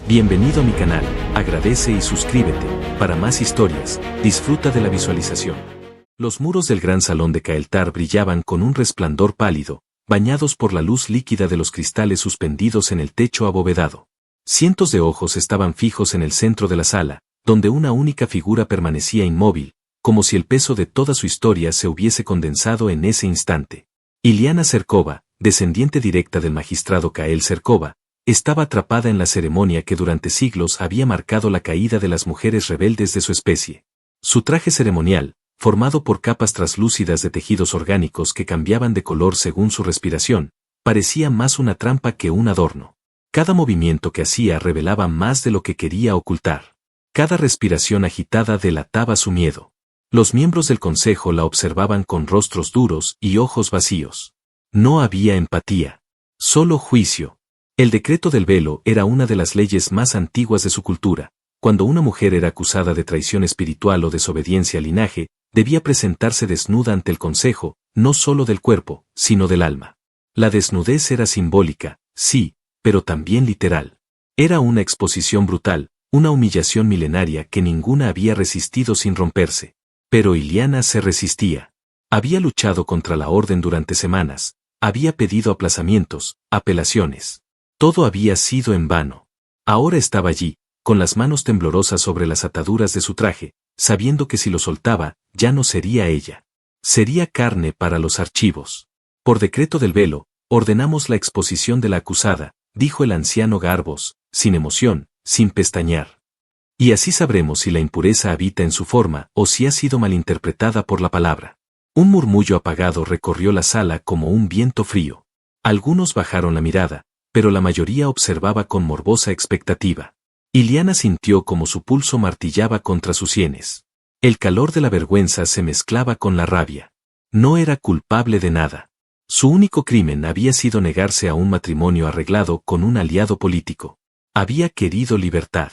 Bienvenido a mi canal, agradece y suscríbete. Para más historias, disfruta de la visualización. Los muros del gran salón de Kael'thar brillaban con un resplandor pálido, bañados por la luz líquida de los cristales suspendidos en el techo abovedado. Cientos de ojos estaban fijos en el centro de la sala, donde una única figura permanecía inmóvil, como si el peso de toda su historia se hubiese condensado en ese instante. Iliana Serkova, descendiente directa del magistrado Kael Serkova, estaba atrapada en la ceremonia que durante siglos había marcado la caída de las mujeres rebeldes de su especie. Su traje ceremonial, formado por capas translúcidas de tejidos orgánicos que cambiaban de color según su respiración, parecía más una trampa que un adorno. Cada movimiento que hacía revelaba más de lo que quería ocultar. Cada respiración agitada delataba su miedo. Los miembros del consejo la observaban con rostros duros y ojos vacíos. No había empatía. Solo juicio. El decreto del velo era una de las leyes más antiguas de su cultura. Cuando una mujer era acusada de traición espiritual o desobediencia al linaje, debía presentarse desnuda ante el consejo, no solo del cuerpo, sino del alma. La desnudez era simbólica, sí, pero también literal. Era una exposición brutal, una humillación milenaria que ninguna había resistido sin romperse. Pero Iliana se resistía. Había luchado contra la orden durante semanas, había pedido aplazamientos, apelaciones. Todo había sido en vano. Ahora estaba allí, con las manos temblorosas sobre las ataduras de su traje, sabiendo que si lo soltaba, ya no sería ella. Sería carne para los archivos. Por decreto del velo, ordenamos la exposición de la acusada, dijo el anciano Garbos, sin emoción, sin pestañear. Y así sabremos si la impureza habita en su forma o si ha sido malinterpretada por la palabra. Un murmullo apagado recorrió la sala como un viento frío. Algunos bajaron la mirada, pero la mayoría observaba con morbosa expectativa. Iliana sintió como su pulso martillaba contra sus sienes. El calor de la vergüenza se mezclaba con la rabia. No era culpable de nada. Su único crimen había sido negarse a un matrimonio arreglado con un aliado político. Había querido libertad.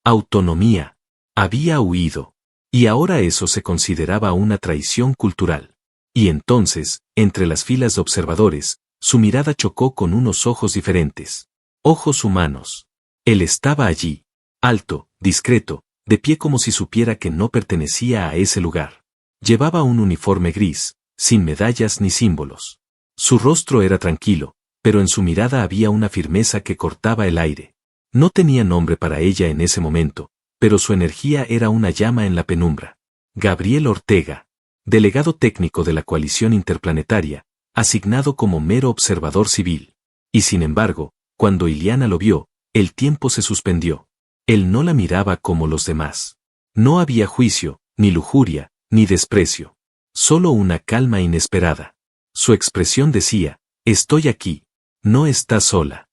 Autonomía. Había huido. Y ahora eso se consideraba una traición cultural. Y entonces, entre las filas de observadores, su mirada chocó con unos ojos diferentes. Ojos humanos. Él estaba allí. Alto, discreto, de pie como si supiera que no pertenecía a ese lugar. Llevaba un uniforme gris, sin medallas ni símbolos. Su rostro era tranquilo, pero en su mirada había una firmeza que cortaba el aire. No tenía nombre para ella en ese momento, pero su energía era una llama en la penumbra. Gabriel Ortega, delegado técnico de la coalición interplanetaria, asignado como mero observador civil. Y sin embargo, cuando Iliana lo vio, el tiempo se suspendió. Él no la miraba como los demás. No había juicio, ni lujuria, ni desprecio. Solo una calma inesperada. Su expresión decía, estoy aquí. No estás sola.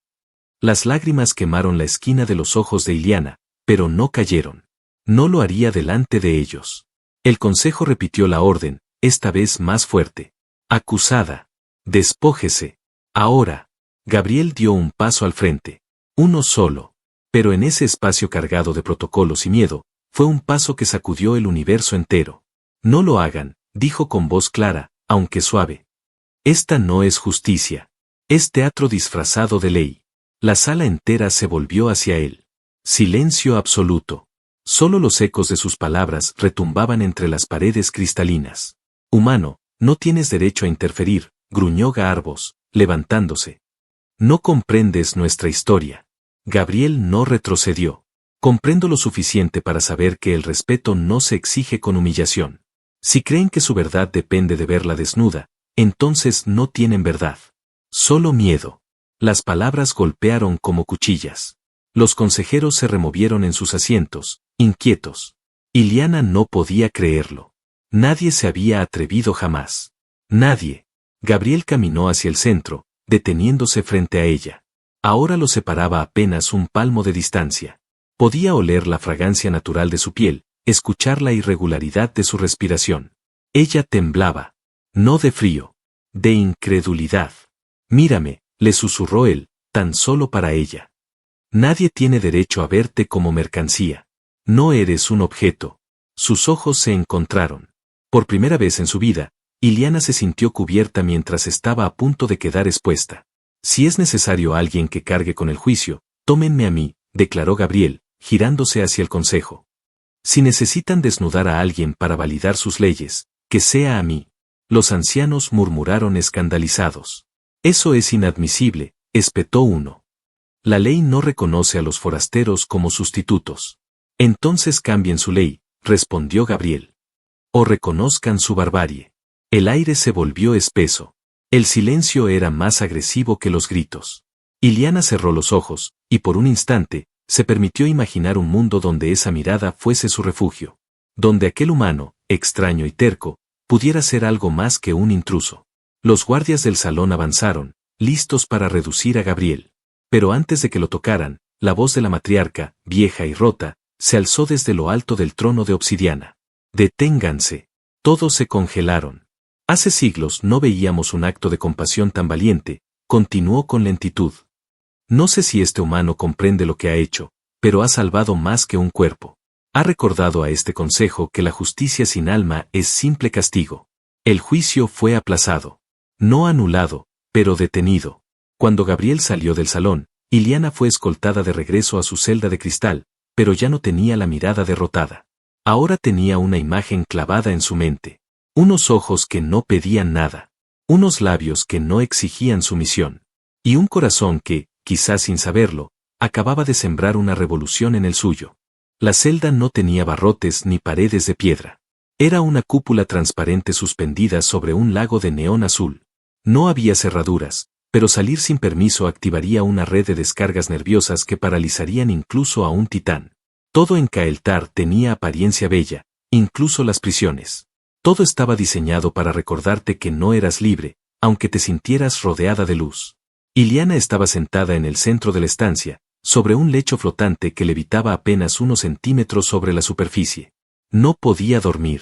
Las lágrimas quemaron la esquina de los ojos de Iliana, pero no cayeron. No lo haría delante de ellos. El consejo repitió la orden, esta vez más fuerte. Acusada. Despójese. Ahora. Gabriel dio un paso al frente. Uno solo. Pero en ese espacio cargado de protocolos y miedo, fue un paso que sacudió el universo entero. No lo hagan, dijo con voz clara, aunque suave. Esta no es justicia. Es teatro disfrazado de ley. La sala entera se volvió hacia él. Silencio absoluto. Solo los ecos de sus palabras retumbaban entre las paredes cristalinas. Humano, no tienes derecho a interferir, gruñó Garbos, levantándose. No comprendes nuestra historia. Gabriel no retrocedió. Comprendo lo suficiente para saber que el respeto no se exige con humillación. Si creen que su verdad depende de verla desnuda, entonces no tienen verdad. Solo miedo. Las palabras golpearon como cuchillas. Los consejeros se removieron en sus asientos, inquietos. Iliana no podía creerlo. Nadie se había atrevido jamás. Nadie. Gabriel caminó hacia el centro, deteniéndose frente a ella. Ahora lo separaba apenas un palmo de distancia. Podía oler la fragancia natural de su piel, escuchar la irregularidad de su respiración. Ella temblaba. No de frío. De incredulidad. Mírame, le susurró él, tan solo para ella. Nadie tiene derecho a verte como mercancía. No eres un objeto. Sus ojos se encontraron. Por primera vez en su vida, Iliana se sintió cubierta mientras estaba a punto de quedar expuesta. Si es necesario alguien que cargue con el juicio, tómenme a mí, declaró Gabriel, girándose hacia el consejo. Si necesitan desnudar a alguien para validar sus leyes, que sea a mí. Los ancianos murmuraron escandalizados. Eso es inadmisible, espetó uno. La ley no reconoce a los forasteros como sustitutos. Entonces cambien su ley, respondió Gabriel. O reconozcan su barbarie. El aire se volvió espeso. El silencio era más agresivo que los gritos. Iliana cerró los ojos, y por un instante, se permitió imaginar un mundo donde esa mirada fuese su refugio. Donde aquel humano, extraño y terco, pudiera ser algo más que un intruso. Los guardias del salón avanzaron, listos para reducir a Gabriel. Pero antes de que lo tocaran, la voz de la matriarca, vieja y rota, se alzó desde lo alto del trono de obsidiana. Deténganse. Todos se congelaron. Hace siglos no veíamos un acto de compasión tan valiente, continuó con lentitud. No sé si este humano comprende lo que ha hecho, pero ha salvado más que un cuerpo. Ha recordado a este consejo que la justicia sin alma es simple castigo. El juicio fue aplazado. No anulado, pero detenido. Cuando Gabriel salió del salón, Iliana fue escoltada de regreso a su celda de cristal, pero ya no tenía la mirada derrotada. Ahora tenía una imagen clavada en su mente. Unos ojos que no pedían nada. Unos labios que no exigían sumisión. Y un corazón que, quizás sin saberlo, acababa de sembrar una revolución en el suyo. La celda no tenía barrotes ni paredes de piedra. Era una cúpula transparente suspendida sobre un lago de neón azul. No había cerraduras, pero salir sin permiso activaría una red de descargas nerviosas que paralizarían incluso a un titán. Todo en Kael'thar tenía apariencia bella, incluso las prisiones. Todo estaba diseñado para recordarte que no eras libre, aunque te sintieras rodeada de luz. Iliana estaba sentada en el centro de la estancia, sobre un lecho flotante que levitaba apenas unos centímetros sobre la superficie. No podía dormir.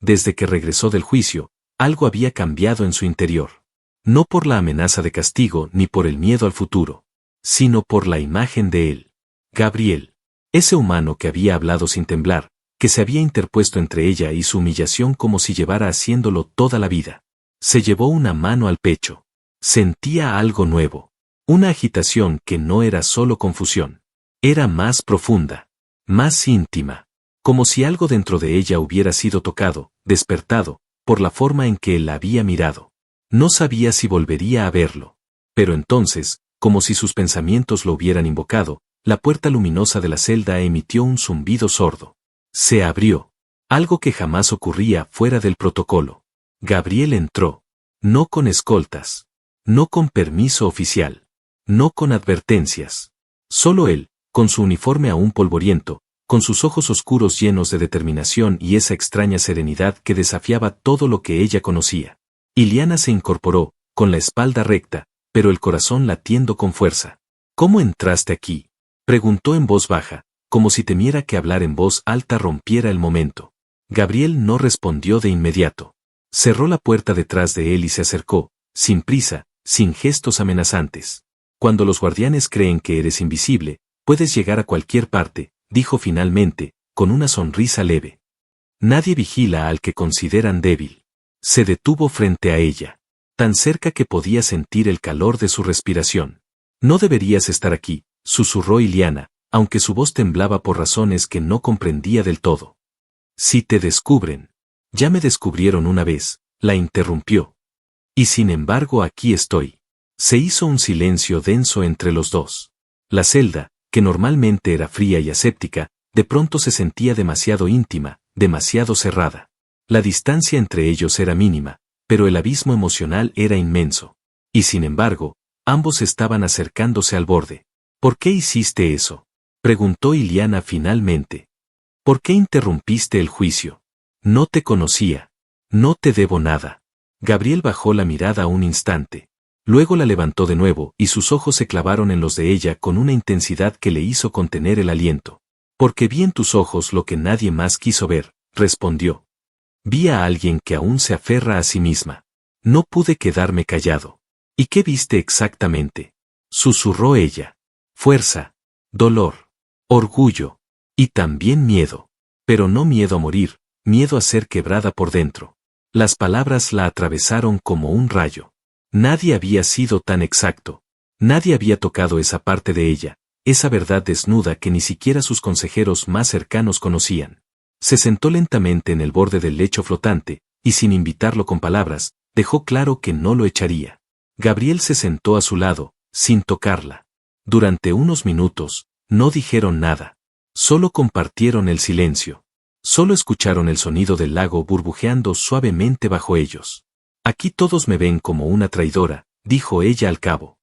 Desde que regresó del juicio, algo había cambiado en su interior. No por la amenaza de castigo ni por el miedo al futuro, sino por la imagen de él. Gabriel. Ese humano que había hablado sin temblar, que se había interpuesto entre ella y su humillación como si llevara haciéndolo toda la vida. Se llevó una mano al pecho. Sentía algo nuevo. Una agitación que no era solo confusión. Era más profunda. Más íntima. Como si algo dentro de ella hubiera sido tocado, despertado, por la forma en que él la había mirado. No sabía si volvería a verlo. Pero entonces, como si sus pensamientos lo hubieran invocado, la puerta luminosa de la celda emitió un zumbido sordo. Se abrió. Algo que jamás ocurría fuera del protocolo. Gabriel entró. No con escoltas. No con permiso oficial. No con advertencias. Solo él, con su uniforme aún polvoriento, con sus ojos oscuros llenos de determinación y esa extraña serenidad que desafiaba todo lo que ella conocía. Iliana se incorporó, con la espalda recta, pero el corazón latiendo con fuerza. ¿Cómo entraste aquí?, preguntó en voz baja, como si temiera que hablar en voz alta rompiera el momento. Gabriel no respondió de inmediato. Cerró la puerta detrás de él y se acercó, sin prisa, sin gestos amenazantes. Cuando los guardianes creen que eres invisible, puedes llegar a cualquier parte, dijo finalmente, con una sonrisa leve. Nadie vigila al que consideran débil. Se detuvo frente a ella, tan cerca que podía sentir el calor de su respiración. No deberías estar aquí, susurró Iliana, aunque su voz temblaba por razones que no comprendía del todo. Si te descubren. Ya me descubrieron una vez, la interrumpió. Y sin embargo aquí estoy. Se hizo un silencio denso entre los dos. La celda, que normalmente era fría y aséptica, de pronto se sentía demasiado íntima, demasiado cerrada. La distancia entre ellos era mínima, pero el abismo emocional era inmenso. Y sin embargo, ambos estaban acercándose al borde. ¿Por qué hiciste eso?, preguntó Iliana finalmente. ¿Por qué interrumpiste el juicio? No te conocía. No te debo nada. Gabriel bajó la mirada un instante. Luego la levantó de nuevo y sus ojos se clavaron en los de ella con una intensidad que le hizo contener el aliento. Porque vi en tus ojos lo que nadie más quiso ver, respondió. Vi a alguien que aún se aferra a sí misma. No pude quedarme callado. ¿Y qué viste exactamente?, susurró ella. Fuerza, dolor, orgullo, y también miedo. Pero no miedo a morir, miedo a ser quebrada por dentro. Las palabras la atravesaron como un rayo. Nadie había sido tan exacto. Nadie había tocado esa parte de ella, esa verdad desnuda que ni siquiera sus consejeros más cercanos conocían. Se sentó lentamente en el borde del lecho flotante, y sin invitarlo con palabras, dejó claro que no lo echaría. Gabriel se sentó a su lado, sin tocarla. Durante unos minutos, no dijeron nada. Solo compartieron el silencio. Solo escucharon el sonido del lago burbujeando suavemente bajo ellos. Aquí todos me ven como una traidora, dijo ella al cabo.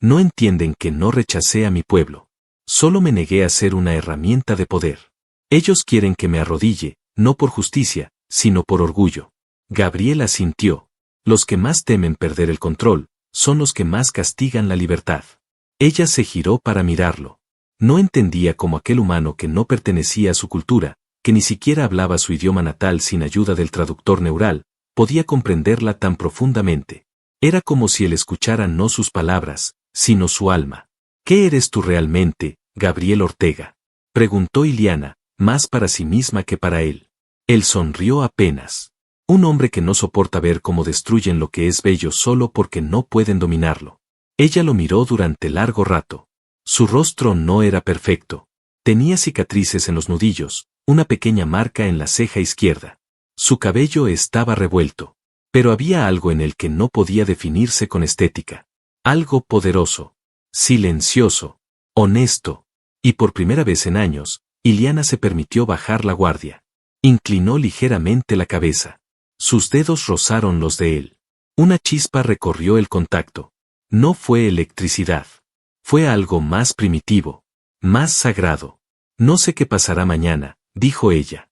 No entienden que no rechacé a mi pueblo. Solo me negué a ser una herramienta de poder. Ellos quieren que me arrodille, no por justicia, sino por orgullo. Gabriel asintió. Los que más temen perder el control, son los que más castigan la libertad. Ella se giró para mirarlo. No entendía cómo aquel humano que no pertenecía a su cultura, que ni siquiera hablaba su idioma natal sin ayuda del traductor neural, podía comprenderla tan profundamente. Era como si él escuchara no sus palabras, sino su alma. ¿Qué eres tú realmente, Gabriel Ortega?, preguntó Iliana, más para sí misma que para él. Él sonrió apenas. Un hombre que no soporta ver cómo destruyen lo que es bello solo porque no pueden dominarlo. Ella lo miró durante largo rato. Su rostro no era perfecto. Tenía cicatrices en los nudillos, una pequeña marca en la ceja izquierda. Su cabello estaba revuelto. Pero había algo en él que no podía definirse con estética. Algo poderoso, silencioso, honesto. Y por primera vez en años, Iliana se permitió bajar la guardia. Inclinó ligeramente la cabeza. Sus dedos rozaron los de él. Una chispa recorrió el contacto. No fue electricidad. Fue algo más primitivo, más sagrado. No sé qué pasará mañana, dijo ella.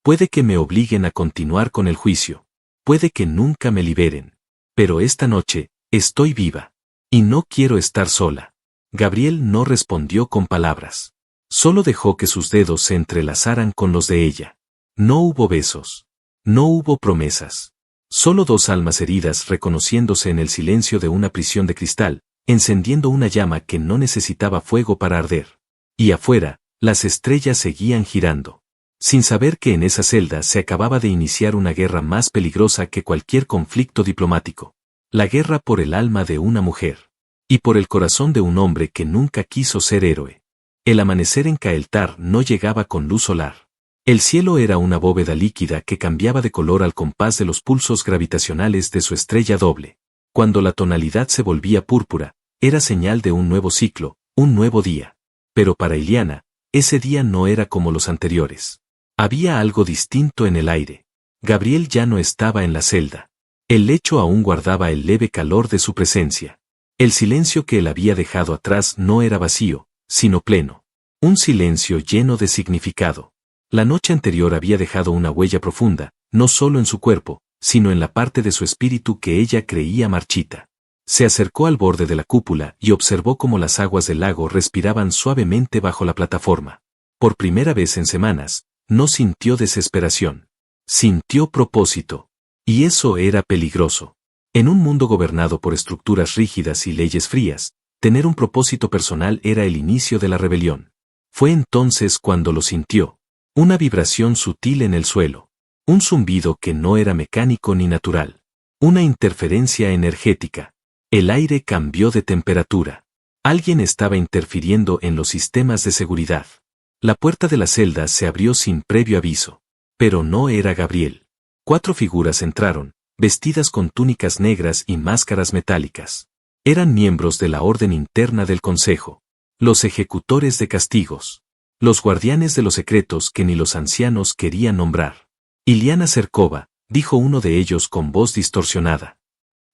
Puede que me obliguen a continuar con el juicio. Puede que nunca me liberen. Pero esta noche, estoy viva. Y no quiero estar sola. Gabriel no respondió con palabras. Solo dejó que sus dedos se entrelazaran con los de ella. No hubo besos. No hubo promesas. Solo dos almas heridas reconociéndose en el silencio de una prisión de cristal, encendiendo una llama que no necesitaba fuego para arder. Y afuera, las estrellas seguían girando. Sin saber que en esa celda se acababa de iniciar una guerra más peligrosa que cualquier conflicto diplomático. La guerra por el alma de una mujer. Y por el corazón de un hombre que nunca quiso ser héroe. El amanecer en Caeltar no llegaba con luz solar. El cielo era una bóveda líquida que cambiaba de color al compás de los pulsos gravitacionales de su estrella doble. Cuando la tonalidad se volvía púrpura, era señal de un nuevo ciclo, un nuevo día. Pero para Iliana, ese día no era como los anteriores. Había algo distinto en el aire. Gabriel ya no estaba en la celda. El lecho aún guardaba el leve calor de su presencia. El silencio que él había dejado atrás no era vacío, sino pleno. Un silencio lleno de significado. La noche anterior había dejado una huella profunda, no solo en su cuerpo, sino en la parte de su espíritu que ella creía marchita. Se acercó al borde de la cúpula y observó cómo las aguas del lago respiraban suavemente bajo la plataforma. Por primera vez en semanas, no sintió desesperación. Sintió propósito. Y eso era peligroso. En un mundo gobernado por estructuras rígidas y leyes frías, tener un propósito personal era el inicio de la rebelión. Fue entonces cuando lo sintió. Una vibración sutil en el suelo. Un zumbido que no era mecánico ni natural. Una interferencia energética. El aire cambió de temperatura. Alguien estaba interfiriendo en los sistemas de seguridad. La puerta de la celda se abrió sin previo aviso. Pero no era Gabriel. 4 figuras entraron, vestidas con túnicas negras y máscaras metálicas. Eran miembros de la orden interna del Consejo. Los ejecutores de castigos. Los guardianes de los secretos que ni los ancianos querían nombrar. Iliana Cercova, dijo uno de ellos con voz distorsionada.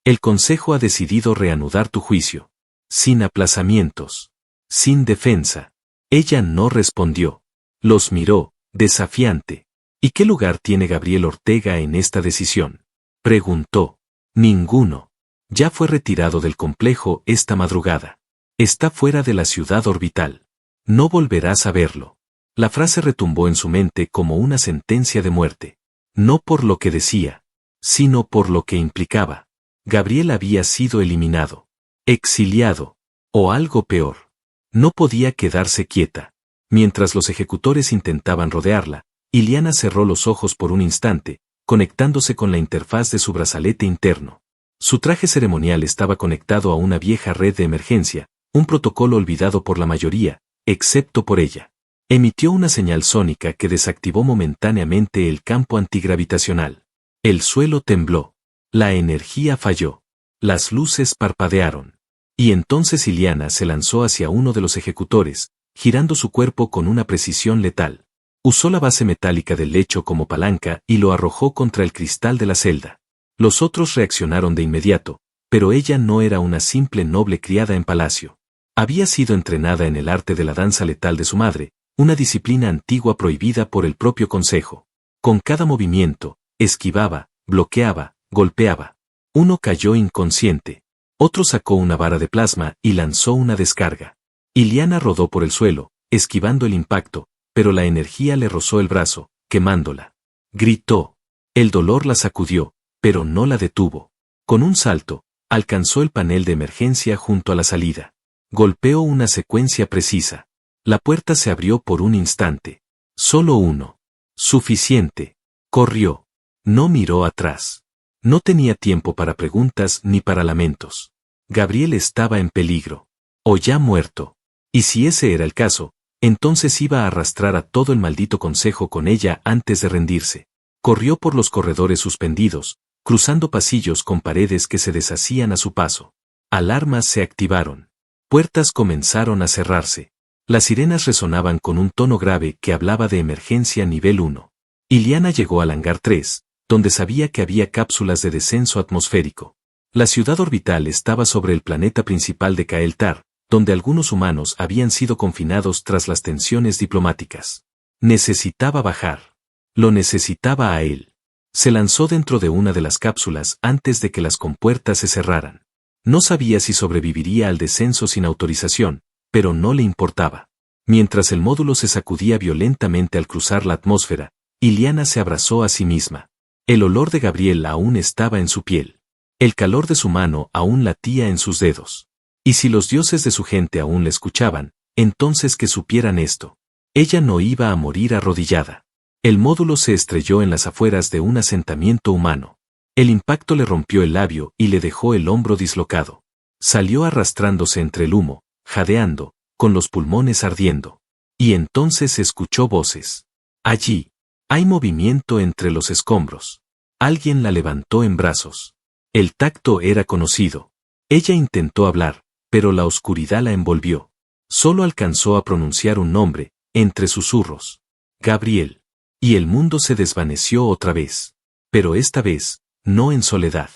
El Consejo ha decidido reanudar tu juicio. Sin aplazamientos. Sin defensa. Ella no respondió. Los miró, desafiante. ¿Y qué lugar tiene Gabriel Ortega en esta decisión?, preguntó. Ninguno. Ya fue retirado del complejo esta madrugada. Está fuera de la ciudad orbital. No volverás a verlo. La frase retumbó en su mente como una sentencia de muerte. No por lo que decía, sino por lo que implicaba. Gabriel había sido eliminado, exiliado, o algo peor. No podía quedarse quieta. Mientras los ejecutores intentaban rodearla, Iliana cerró los ojos por un instante, conectándose con la interfaz de su brazalete interno. Su traje ceremonial estaba conectado a una vieja red de emergencia, un protocolo olvidado por la mayoría, excepto por ella. Emitió una señal sónica que desactivó momentáneamente el campo antigravitacional. El suelo tembló. La energía falló. Las luces parpadearon. Y entonces Iliana se lanzó hacia uno de los ejecutores, girando su cuerpo con una precisión letal. Usó la base metálica del lecho como palanca y lo arrojó contra el cristal de la celda. Los otros reaccionaron de inmediato, pero ella no era una simple noble criada en palacio. Había sido entrenada en el arte de la danza letal de su madre, una disciplina antigua prohibida por el propio consejo. Con cada movimiento, esquivaba, bloqueaba, golpeaba. Uno cayó inconsciente. Otro sacó una vara de plasma y lanzó una descarga. Iliana rodó por el suelo, esquivando el impacto, pero la energía le rozó el brazo, quemándola. Gritó. El dolor la sacudió, pero no la detuvo. Con un salto, alcanzó el panel de emergencia junto a la salida. Golpeó una secuencia precisa. La puerta se abrió por un instante. Solo uno. Suficiente. Corrió. No miró atrás. No tenía tiempo para preguntas ni para lamentos. Gabriel estaba en peligro. O ya muerto. Y si ese era el caso, entonces iba a arrastrar a todo el maldito consejo con ella antes de rendirse. Corrió por los corredores suspendidos, cruzando pasillos con paredes que se deshacían a su paso. Alarmas se activaron. Puertas comenzaron a cerrarse. Las sirenas resonaban con un tono grave que hablaba de emergencia nivel 1. Iliana llegó al hangar 3, donde sabía que había cápsulas de descenso atmosférico. La ciudad orbital estaba sobre el planeta principal de Kael'thar, donde algunos humanos habían sido confinados tras las tensiones diplomáticas. Necesitaba bajar. Lo necesitaba a él. Se lanzó dentro de una de las cápsulas antes de que las compuertas se cerraran. No sabía si sobreviviría al descenso sin autorización, pero no le importaba. Mientras el módulo se sacudía violentamente al cruzar la atmósfera, Iliana se abrazó a sí misma. El olor de Gabriel aún estaba en su piel. El calor de su mano aún latía en sus dedos. Y si los dioses de su gente aún le escuchaban, entonces que supieran esto. Ella no iba a morir arrodillada. El módulo se estrelló en las afueras de un asentamiento humano. El impacto le rompió el labio y le dejó el hombro dislocado. Salió arrastrándose entre el humo, jadeando, con los pulmones ardiendo. Y entonces escuchó voces. Allí. Hay movimiento entre los escombros. Alguien la levantó en brazos. El tacto era conocido. Ella intentó hablar, pero la oscuridad la envolvió. Solo alcanzó a pronunciar un nombre, entre susurros. Gabriel. Y el mundo se desvaneció otra vez. Pero esta vez, no en soledad.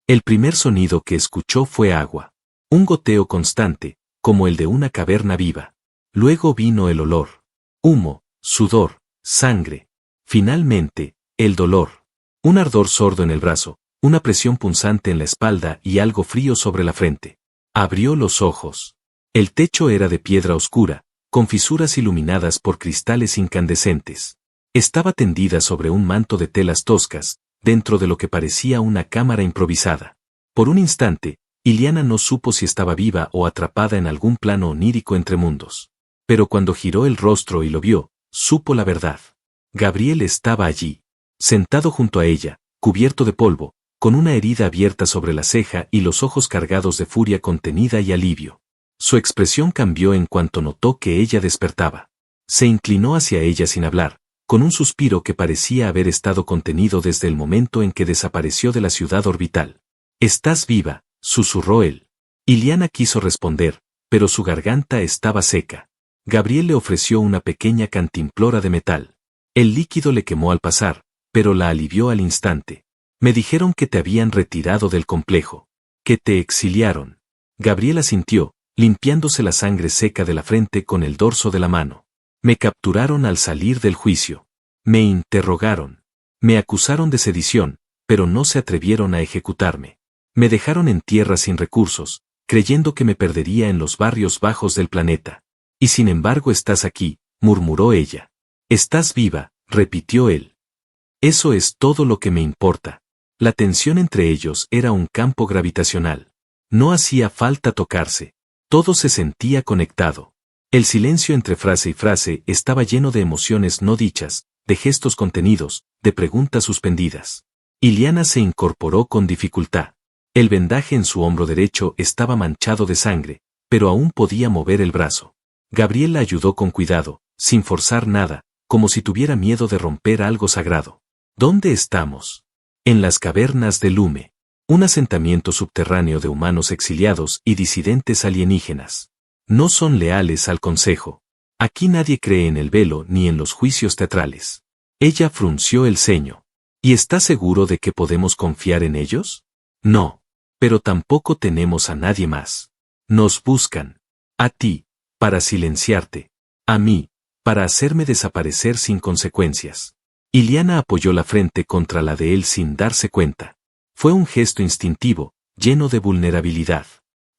El primer sonido que escuchó fue agua. Un goteo constante, como el de una caverna viva. Luego vino el olor. Humo, sudor, sangre. Finalmente, el dolor. Un ardor sordo en el brazo, una presión punzante en la espalda y algo frío sobre la frente. Abrió los ojos. El techo era de piedra oscura, con fisuras iluminadas por cristales incandescentes. Estaba tendida sobre un manto de telas toscas, dentro de lo que parecía una cámara improvisada. Por un instante, Iliana no supo si estaba viva o atrapada en algún plano onírico entre mundos. Pero cuando giró el rostro y lo vio, supo la verdad. Gabriel estaba allí, sentado junto a ella, cubierto de polvo, con una herida abierta sobre la ceja y los ojos cargados de furia contenida y alivio. Su expresión cambió en cuanto notó que ella despertaba. Se inclinó hacia ella sin hablar, con un suspiro que parecía haber estado contenido desde el momento en que desapareció de la ciudad orbital. «Estás viva», susurró él. Iliana quiso responder, pero su garganta estaba seca. Gabriel le ofreció una pequeña cantimplora de metal. El líquido le quemó al pasar, pero la alivió al instante. Me dijeron que te habían retirado del complejo. Que te exiliaron. Gabriel asintió, limpiándose la sangre seca de la frente con el dorso de la mano. Me capturaron al salir del juicio. Me interrogaron. Me acusaron de sedición, pero no se atrevieron a ejecutarme. Me dejaron en tierra sin recursos, creyendo que me perdería en los barrios bajos del planeta. Y sin embargo estás aquí, murmuró ella. Estás viva, repitió él. Eso es todo lo que me importa. La tensión entre ellos era un campo gravitacional. No hacía falta tocarse. Todo se sentía conectado. El silencio entre frase y frase estaba lleno de emociones no dichas, de gestos contenidos, de preguntas suspendidas. Iliana se incorporó con dificultad. El vendaje en su hombro derecho estaba manchado de sangre, pero aún podía mover el brazo. Gabriel la ayudó con cuidado, sin forzar nada, como si tuviera miedo de romper algo sagrado. ¿Dónde estamos? En las cavernas de Lume, un asentamiento subterráneo de humanos exiliados y disidentes alienígenas. No son leales al consejo. Aquí nadie cree en el velo ni en los juicios teatrales. Ella frunció el ceño. ¿Y está seguro de que podemos confiar en ellos? No. Pero tampoco tenemos a nadie más. Nos buscan. A ti, para silenciarte. A mí, para hacerme desaparecer sin consecuencias. Iliana apoyó la frente contra la de él sin darse cuenta. Fue un gesto instintivo, lleno de vulnerabilidad.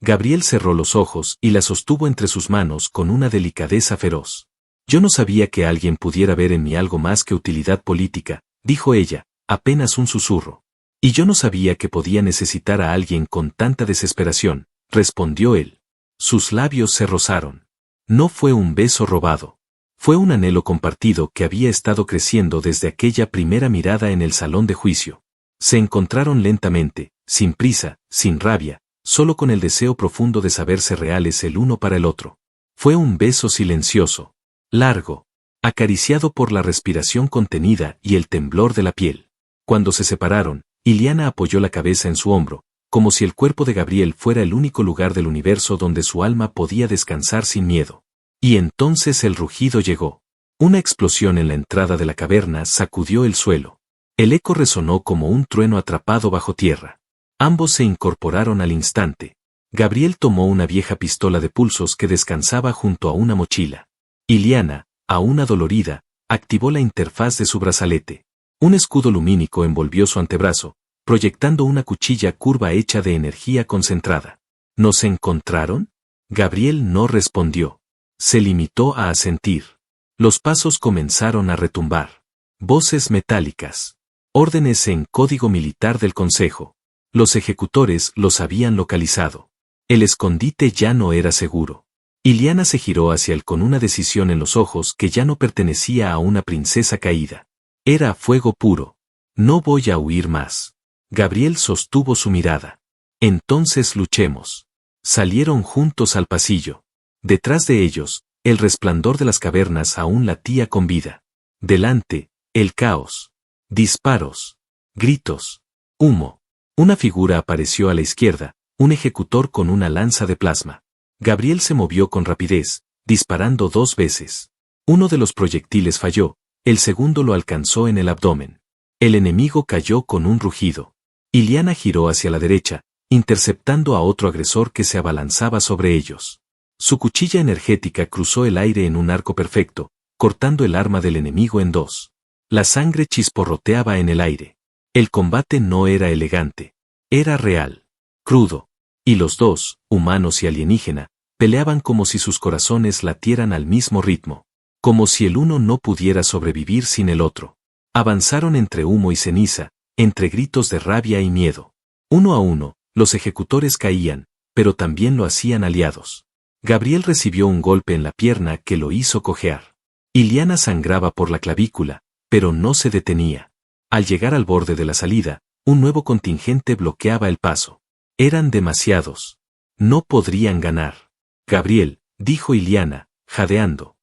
Gabriel cerró los ojos y la sostuvo entre sus manos con una delicadeza feroz. Yo no sabía que alguien pudiera ver en mí algo más que utilidad política, dijo ella, apenas un susurro. Y yo no sabía que podía necesitar a alguien con tanta desesperación, respondió él. Sus labios se rozaron. No fue un beso robado. Fue un anhelo compartido que había estado creciendo desde aquella primera mirada en el salón de juicio. Se encontraron lentamente, sin prisa, sin rabia, solo con el deseo profundo de saberse reales el uno para el otro. Fue un beso silencioso, largo, acariciado por la respiración contenida y el temblor de la piel. Cuando se separaron, Iliana apoyó la cabeza en su hombro, como si el cuerpo de Gabriel fuera el único lugar del universo donde su alma podía descansar sin miedo. Y entonces el rugido llegó. Una explosión en la entrada de la caverna sacudió el suelo. El eco resonó como un trueno atrapado bajo tierra. Ambos se incorporaron al instante. Gabriel tomó una vieja pistola de pulsos que descansaba junto a una mochila. Iliana, aún adolorida, activó la interfaz de su brazalete. Un escudo lumínico envolvió su antebrazo, proyectando una cuchilla curva hecha de energía concentrada. ¿Nos encontraron? Gabriel no respondió. Se limitó a asentir. Los pasos comenzaron a retumbar. Voces metálicas. Órdenes en código militar del Consejo. Los ejecutores los habían localizado. El escondite ya no era seguro. Iliana se giró hacia él con una decisión en los ojos que ya no pertenecía a una princesa caída. Era fuego puro. No voy a huir más. Gabriel sostuvo su mirada. Entonces luchemos. Salieron juntos al pasillo. Detrás de ellos, el resplandor de las cavernas aún latía con vida. Delante, el caos. Disparos. Gritos. Humo. Una figura apareció a la izquierda, un ejecutor con una lanza de plasma. Gabriel se movió con rapidez, disparando 2 veces. Uno de los proyectiles falló, el segundo lo alcanzó en el abdomen. El enemigo cayó con un rugido. Iliana giró hacia la derecha, interceptando a otro agresor que se abalanzaba sobre ellos. Su cuchilla energética cruzó el aire en un arco perfecto, cortando el arma del enemigo en 2. La sangre chisporroteaba en el aire. El combate no era elegante. Era real. Crudo. Y los dos, humanos y alienígena, peleaban como si sus corazones latieran al mismo ritmo. Como si el uno no pudiera sobrevivir sin el otro. Avanzaron entre humo y ceniza, entre gritos de rabia y miedo. Uno a uno, los ejecutores caían, pero también lo hacían aliados. Gabriel recibió un golpe en la pierna que lo hizo cojear. Iliana sangraba por la clavícula, pero no se detenía. Al llegar al borde de la salida, un nuevo contingente bloqueaba el paso. Eran demasiados. No podrían ganar. Gabriel, dijo Iliana, jadeando.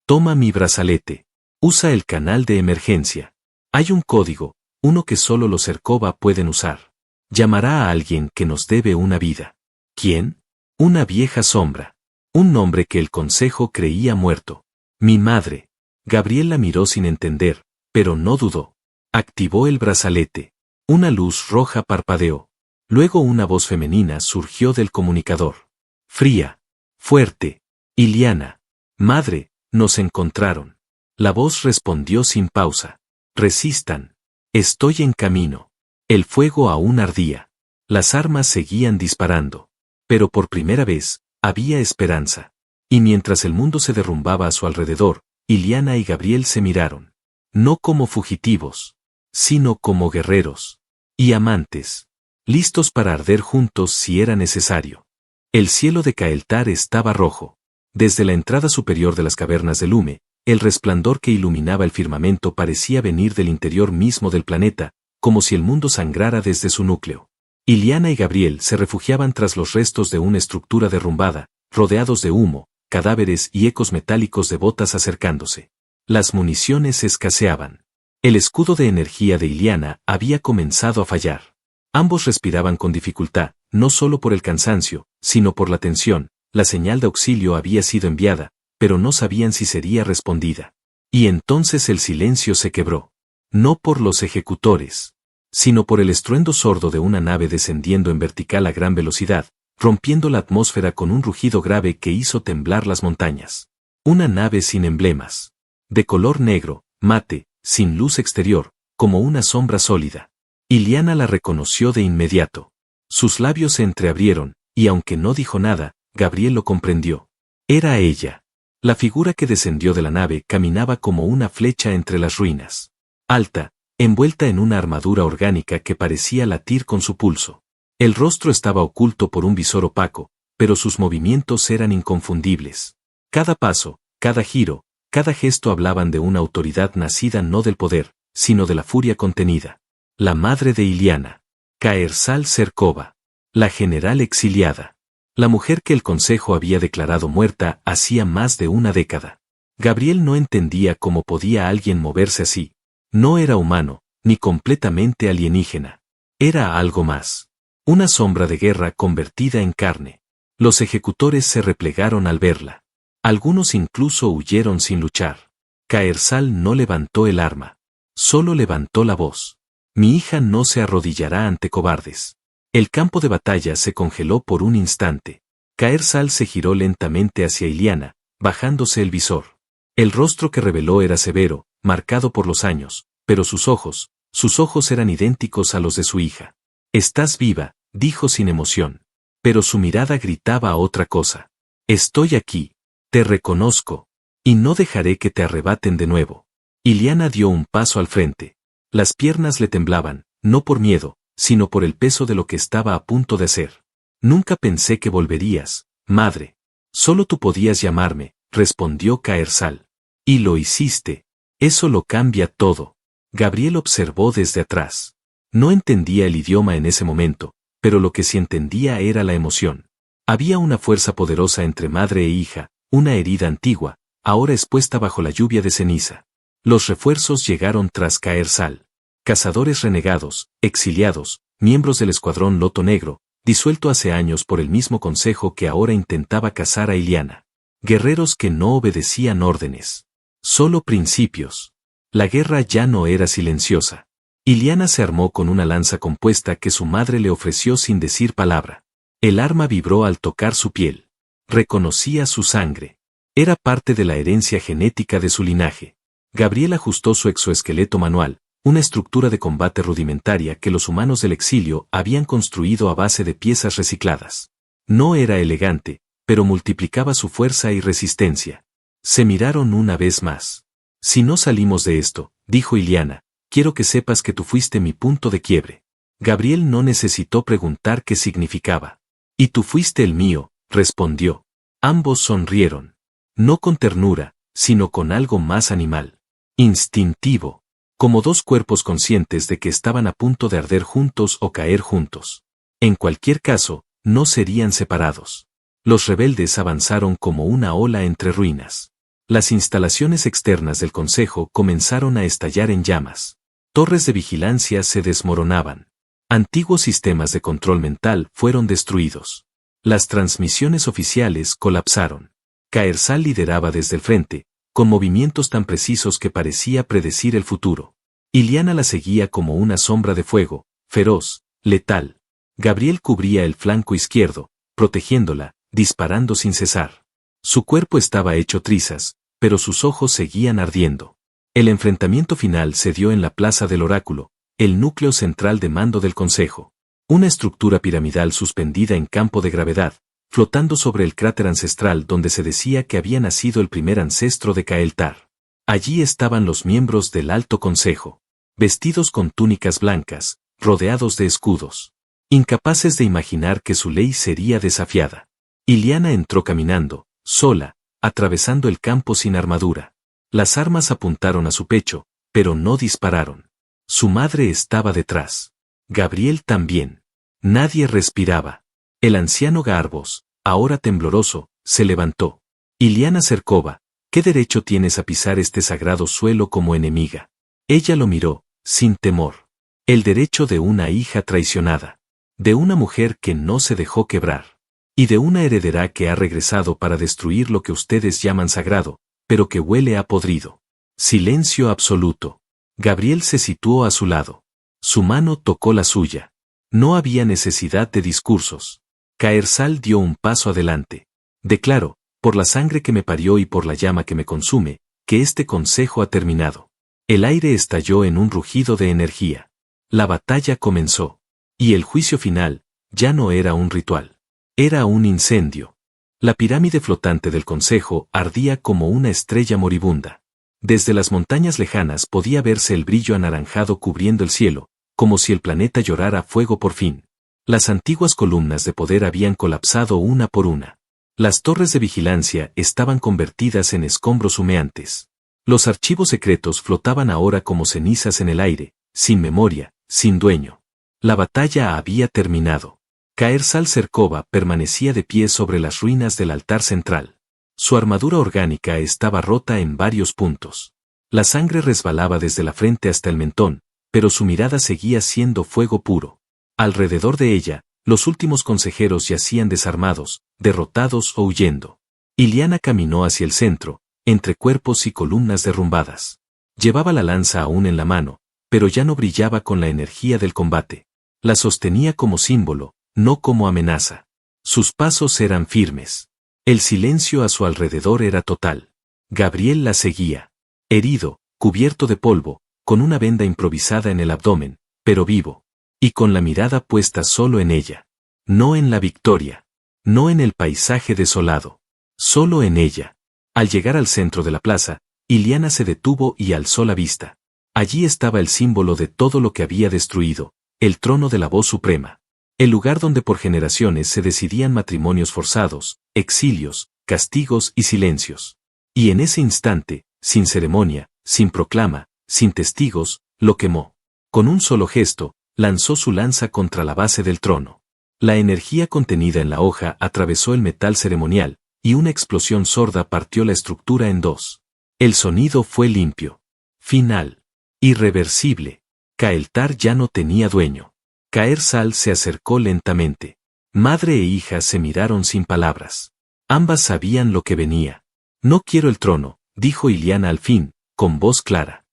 Toma mi brazalete. Usa el canal de emergencia. Hay un código, uno que solo los Cercova pueden usar. Llamará a alguien que nos debe una vida. ¿Quién? Una vieja sombra. Un nombre que el consejo creía muerto. Mi madre. Gabriel la miró sin entender, pero no dudó. Activó el brazalete. Una luz roja parpadeó. Luego una voz femenina surgió del comunicador. Fría. Fuerte. Iliana. Madre, nos encontraron. La voz respondió sin pausa. Resistan. Estoy en camino. El fuego aún ardía. Las armas seguían disparando. Pero por primera vez, había esperanza. Y mientras el mundo se derrumbaba a su alrededor, Iliana y Gabriel se miraron. No como fugitivos, sino como guerreros. Y amantes. Listos para arder juntos si era necesario. El cielo de Caeltar estaba rojo. Desde la entrada superior de las cavernas de Lume, el resplandor que iluminaba el firmamento parecía venir del interior mismo del planeta, como si el mundo sangrara desde su núcleo. Iliana y Gabriel se refugiaban tras los restos de una estructura derrumbada, rodeados de humo, cadáveres y ecos metálicos de botas acercándose. Las municiones escaseaban. El escudo de energía de Iliana había comenzado a fallar. Ambos respiraban con dificultad, no solo por el cansancio, sino por la tensión. La señal de auxilio había sido enviada, pero no sabían si sería respondida. Y entonces el silencio se quebró. No por los ejecutores, sino por el estruendo sordo de una nave descendiendo en vertical a gran velocidad, rompiendo la atmósfera con un rugido grave que hizo temblar las montañas. Una nave sin emblemas. De color negro, mate, sin luz exterior, como una sombra sólida. Iliana la reconoció de inmediato. Sus labios se entreabrieron, y aunque no dijo nada, Gabriel lo comprendió. Era ella. La figura que descendió de la nave caminaba como una flecha entre las ruinas. Alta, envuelta en una armadura orgánica que parecía latir con su pulso. El rostro estaba oculto por un visor opaco, pero sus movimientos eran inconfundibles. Cada paso, cada giro, cada gesto hablaban de una autoridad nacida no del poder, sino de la furia contenida. La madre de Iliana. Caersal Cercova. La general exiliada. La mujer que el consejo había declarado muerta hacía más de una década. Gabriel no entendía cómo podía alguien moverse así. No era humano, ni completamente alienígena. Era algo más. Una sombra de guerra convertida en carne. Los ejecutores se replegaron al verla. Algunos incluso huyeron sin luchar. Caersal no levantó el arma. Solo levantó la voz. Mi hija no se arrodillará ante cobardes. El campo de batalla se congeló por un instante. Caersal se giró lentamente hacia Iliana, bajándose el visor. El rostro que reveló era severo, marcado por los años, pero sus ojos eran idénticos a los de su hija. Estás viva, dijo sin emoción. Pero su mirada gritaba otra cosa. Estoy aquí. Te reconozco. Y no dejaré que te arrebaten de nuevo. Iliana dio un paso al frente. Las piernas le temblaban, no por miedo, sino por el peso de lo que estaba a punto de hacer. Nunca pensé que volverías, madre. Solo tú podías llamarme, respondió Caersal. Y lo hiciste. Eso lo cambia todo. Gabriel observó desde atrás. No entendía el idioma en ese momento, pero lo que sí entendía era la emoción. Había una fuerza poderosa entre madre e hija, una herida antigua, ahora expuesta bajo la lluvia de ceniza. Los refuerzos llegaron tras Caersal. Cazadores renegados, exiliados, miembros del escuadrón Loto Negro, disuelto hace años por el mismo consejo que ahora intentaba cazar a Iliana. Guerreros que no obedecían órdenes. Solo principios. La guerra ya no era silenciosa. Iliana se armó con una lanza compuesta que su madre le ofreció sin decir palabra. El arma vibró al tocar su piel. Reconocía su sangre. Era parte de la herencia genética de su linaje. Gabriel ajustó su exoesqueleto manual, una estructura de combate rudimentaria que los humanos del exilio habían construido a base de piezas recicladas. No era elegante, pero multiplicaba su fuerza y resistencia. Se miraron una vez más. Si no salimos de esto, dijo Iliana, quiero que sepas que tú fuiste mi punto de quiebre. Gabriel no necesitó preguntar qué significaba. Y tú fuiste el mío, respondió. Ambos sonrieron. No con ternura, sino con algo más animal. Instintivo. Como dos cuerpos conscientes de que estaban a punto de arder juntos o caer juntos. En cualquier caso, no serían separados. Los rebeldes avanzaron como una ola entre ruinas. Las instalaciones externas del consejo comenzaron a estallar en llamas. Torres de vigilancia se desmoronaban. Antiguos sistemas de control mental fueron destruidos. Las transmisiones oficiales colapsaron. Caersal lideraba desde el frente, con movimientos tan precisos que parecía predecir el futuro. Iliana la seguía como una sombra de fuego, feroz, letal. Gabriel cubría el flanco izquierdo, protegiéndola, disparando sin cesar. Su cuerpo estaba hecho trizas, pero sus ojos seguían ardiendo. El enfrentamiento final se dio en la Plaza del Oráculo, el núcleo central de mando del Consejo. Una estructura piramidal suspendida en campo de gravedad, flotando sobre el cráter ancestral donde se decía que había nacido el primer ancestro de Caeltar. Allí estaban los miembros del Alto Consejo, vestidos con túnicas blancas, rodeados de escudos. Incapaces de imaginar que su ley sería desafiada. Iliana entró caminando, sola, atravesando el campo sin armadura. Las armas apuntaron a su pecho, pero no dispararon. Su madre estaba detrás. Gabriel también. Nadie respiraba. El anciano Garbos, ahora tembloroso, se levantó. Iliana Cercova, ¿qué derecho tienes a pisar este sagrado suelo como enemiga? Ella lo miró, sin temor. El derecho de una hija traicionada. De una mujer que no se dejó quebrar. Y de una heredera que ha regresado para destruir lo que ustedes llaman sagrado, pero que huele a podrido. Silencio absoluto. Gabriel se situó a su lado. Su mano tocó la suya. No había necesidad de discursos. Caersal dio un paso adelante. Declaro, por la sangre que me parió y por la llama que me consume, que este consejo ha terminado. El aire estalló en un rugido de energía. La batalla comenzó. Y el juicio final, ya no era un ritual. Era un incendio. La pirámide flotante del consejo ardía como una estrella moribunda. Desde las montañas lejanas podía verse el brillo anaranjado cubriendo el cielo, como si el planeta llorara fuego por fin. Las antiguas columnas de poder habían colapsado una por una. Las torres de vigilancia estaban convertidas en escombros humeantes. Los archivos secretos flotaban ahora como cenizas en el aire, sin memoria, sin dueño. La batalla había terminado. Caersal Cercova permanecía de pie sobre las ruinas del altar central. Su armadura orgánica estaba rota en varios puntos. La sangre resbalaba desde la frente hasta el mentón, pero su mirada seguía siendo fuego puro. Alrededor de ella, los últimos consejeros yacían desarmados, derrotados o huyendo. Iliana caminó hacia el centro, entre cuerpos y columnas derrumbadas. Llevaba la lanza aún en la mano, pero ya no brillaba con la energía del combate. La sostenía como símbolo, no como amenaza. Sus pasos eran firmes. El silencio a su alrededor era total. Gabriel la seguía. Herido, cubierto de polvo, con una venda improvisada en el abdomen, pero vivo. Y con la mirada puesta solo en ella. No en la victoria. No en el paisaje desolado. Solo en ella. Al llegar al centro de la plaza, Iliana se detuvo y alzó la vista. Allí estaba el símbolo de todo lo que había destruido, el trono de la voz suprema. El lugar donde por generaciones se decidían matrimonios forzados, exilios, castigos y silencios. Y en ese instante, sin ceremonia, sin proclama, sin testigos, lo quemó. Con un solo gesto, lanzó su lanza contra la base del trono. La energía contenida en la hoja atravesó el metal ceremonial, y una explosión sorda partió la estructura en dos. El sonido fue limpio. Final. Irreversible. Caeltar ya no tenía dueño. Caersal se acercó lentamente. Madre e hija se miraron sin palabras. Ambas sabían lo que venía. No quiero el trono, dijo Iliana al fin, con voz clara.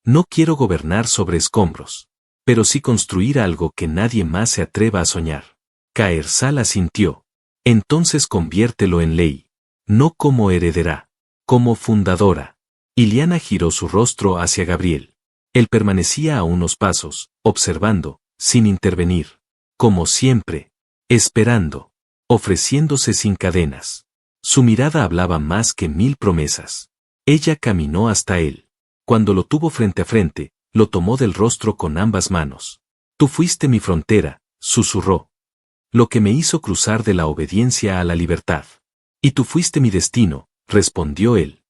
No quiero gobernar sobre escombros. Pero sí construir algo que nadie más se atreva a soñar. Caersal asintió. Entonces conviértelo en ley. No como heredera. Como fundadora. Iliana giró su rostro hacia Gabriel. Él permanecía a unos pasos, observando, sin intervenir. Como siempre. Esperando. Ofreciéndose sin cadenas. Su mirada hablaba más que 1000 promesas. Ella caminó hasta él. Cuando lo tuvo frente a frente, lo tomó del rostro con ambas manos. Tú fuiste mi frontera, susurró. Lo que me hizo cruzar de la obediencia a la libertad. Y tú fuiste mi destino, respondió él.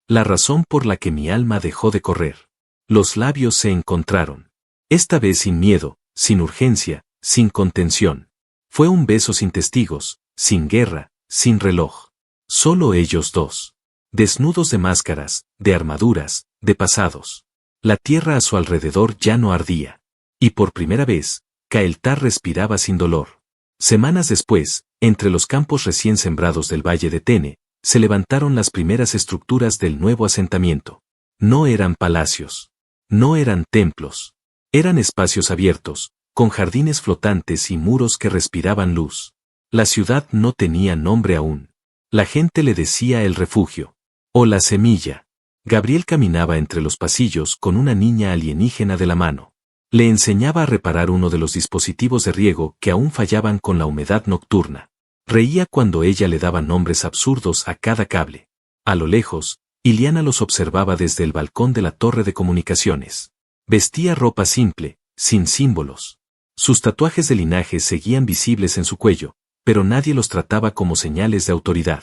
La razón por la que mi alma dejó de correr. Los labios se encontraron. Esta vez sin miedo, sin urgencia, sin contención. Fue un beso sin testigos, sin guerra, sin reloj. Solo ellos dos. Desnudos de máscaras, de armaduras, de pasados. La tierra a su alrededor ya no ardía. Y por primera vez, Caeltar respiraba sin dolor. Semanas después, entre los campos recién sembrados del valle de Tene, se levantaron las primeras estructuras del nuevo asentamiento. No eran palacios. No eran templos. Eran espacios abiertos, con jardines flotantes y muros que respiraban luz. La ciudad no tenía nombre aún. La gente le decía el refugio. O la semilla. Gabriel caminaba entre los pasillos con una niña alienígena de la mano. Le enseñaba a reparar uno de los dispositivos de riego que aún fallaban con la humedad nocturna. Reía cuando ella le daba nombres absurdos a cada cable. A lo lejos, Iliana los observaba desde el balcón de la torre de comunicaciones. Vestía ropa simple, sin símbolos. Sus tatuajes de linaje seguían visibles en su cuello, pero nadie los trataba como señales de autoridad.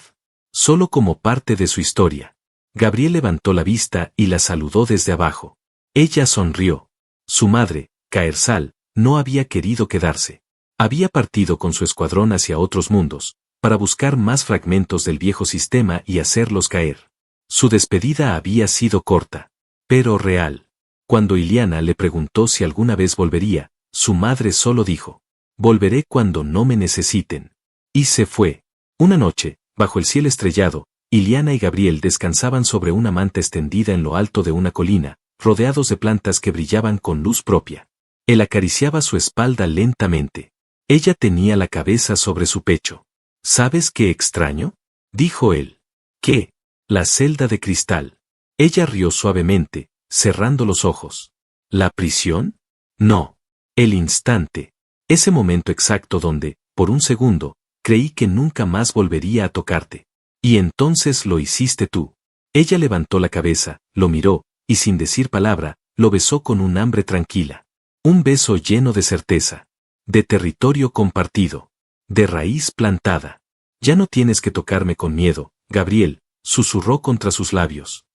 Solo como parte de su historia. Gabriel levantó la vista y la saludó desde abajo. Ella sonrió. Su madre, Caersal, no había querido quedarse. Había partido con su escuadrón hacia otros mundos, para buscar más fragmentos del viejo sistema y hacerlos caer. Su despedida había sido corta, pero real. Cuando Iliana le preguntó si alguna vez volvería, su madre solo dijo: «Volveré cuando no me necesiten». Y se fue. Una noche, bajo el cielo estrellado, Iliana y Gabriel descansaban sobre una manta extendida en lo alto de una colina, rodeados de plantas que brillaban con luz propia. Él acariciaba su espalda lentamente. Ella tenía la cabeza sobre su pecho. «¿Sabes qué extraño?», dijo él. «¿Qué?». «La celda de cristal». Ella rió suavemente, cerrando los ojos. «¿La prisión?». «No. El instante. Ese momento exacto donde, por un segundo, creí que nunca más volvería a tocarte. Y entonces lo hiciste tú». Ella levantó la cabeza, lo miró, y sin decir palabra, lo besó con un hambre tranquila. Un beso lleno de certeza. De territorio compartido. De raíz plantada. «Ya no tienes que tocarme con miedo, Gabriel», susurró contra sus labios.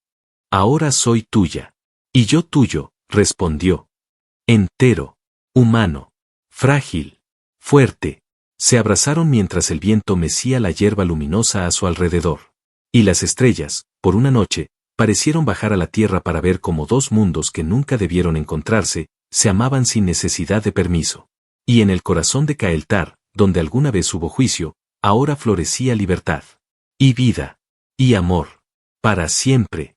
«Ahora soy tuya». «Y yo tuyo», respondió. «Entero. Humano. Frágil. Fuerte». Se abrazaron mientras el viento mecía la hierba luminosa a su alrededor. Y las estrellas, por una noche, parecieron bajar a la tierra para ver cómo dos mundos que nunca debieron encontrarse, se amaban sin necesidad de permiso. Y en el corazón de Kael'thar, donde alguna vez hubo juicio, ahora florecía libertad. Y vida. Y amor. Para siempre.